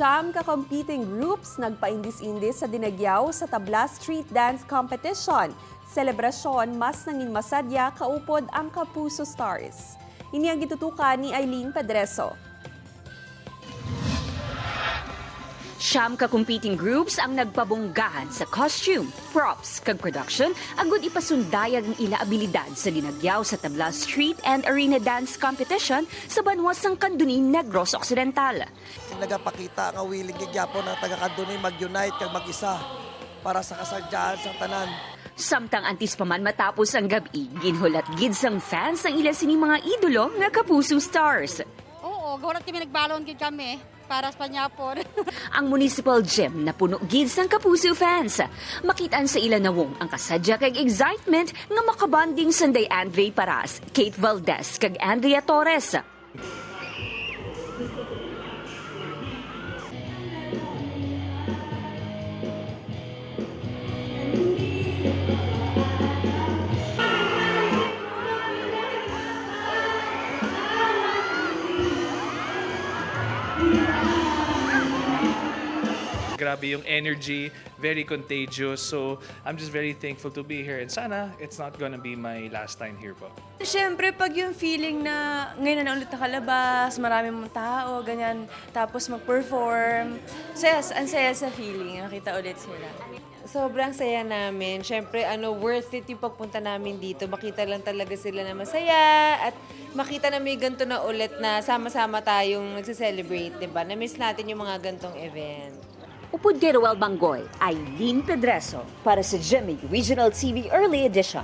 Siyam ka-competing groups nagpaindis-indis sa Dinagyaw sa Tabla Street Dance Competition. Selebrasyon, mas nanging masadya kaupod ang Kapuso Stars. Ini ang gitutukan ni Eileen Pedreso. Siyam ka-competing groups ang nagpabunggahan sa costume, props, kag production, agud ipasundayag ang ila abilidad sa Dinagyaw sa Tabla Street and Arena Dance Competition sa banwasang Kandunin, Negros Occidental. Nagapakita nga willing gigyapo ng taga-Kandunin mag-unite kag mag-isa para sa kasadyahan sa tanan. Samtang antis pa man matapos ang gabi, ginhulat gid sang fans ang ila sining mga idolo nga Kapuso Stars. Oo, gawat kami nagbalon gid kami para sa panyapon. Ang municipal gym na puno gid sang Kapuso fans. Makitaan sa ila nawong ang kasadya kag excitement nga makabanding sanday Andre Paras, Kate Valdez kag Andrea Torres. Grabe yung energy, very contagious. So I'm just very thankful to be here. And sana, it's not gonna be my last time here po. Siyempre, pag yung feeling na ngayon na ulit nakalabas, maraming mga tao, ganyan, tapos mag-perform, ang saya sa feeling, nakita ulit sila. Sobrang saya namin. Siyempre, worth it yung pagpunta namin dito. Makita lang talaga sila na masaya at makita na may ganito na ulit na sama-sama tayong nagse-celebrate, diba? Na-miss natin yung mga gantong event. Upod kay Roel Banggoy, Eileen Pedreso para sa GMA Regional TV Early Edition.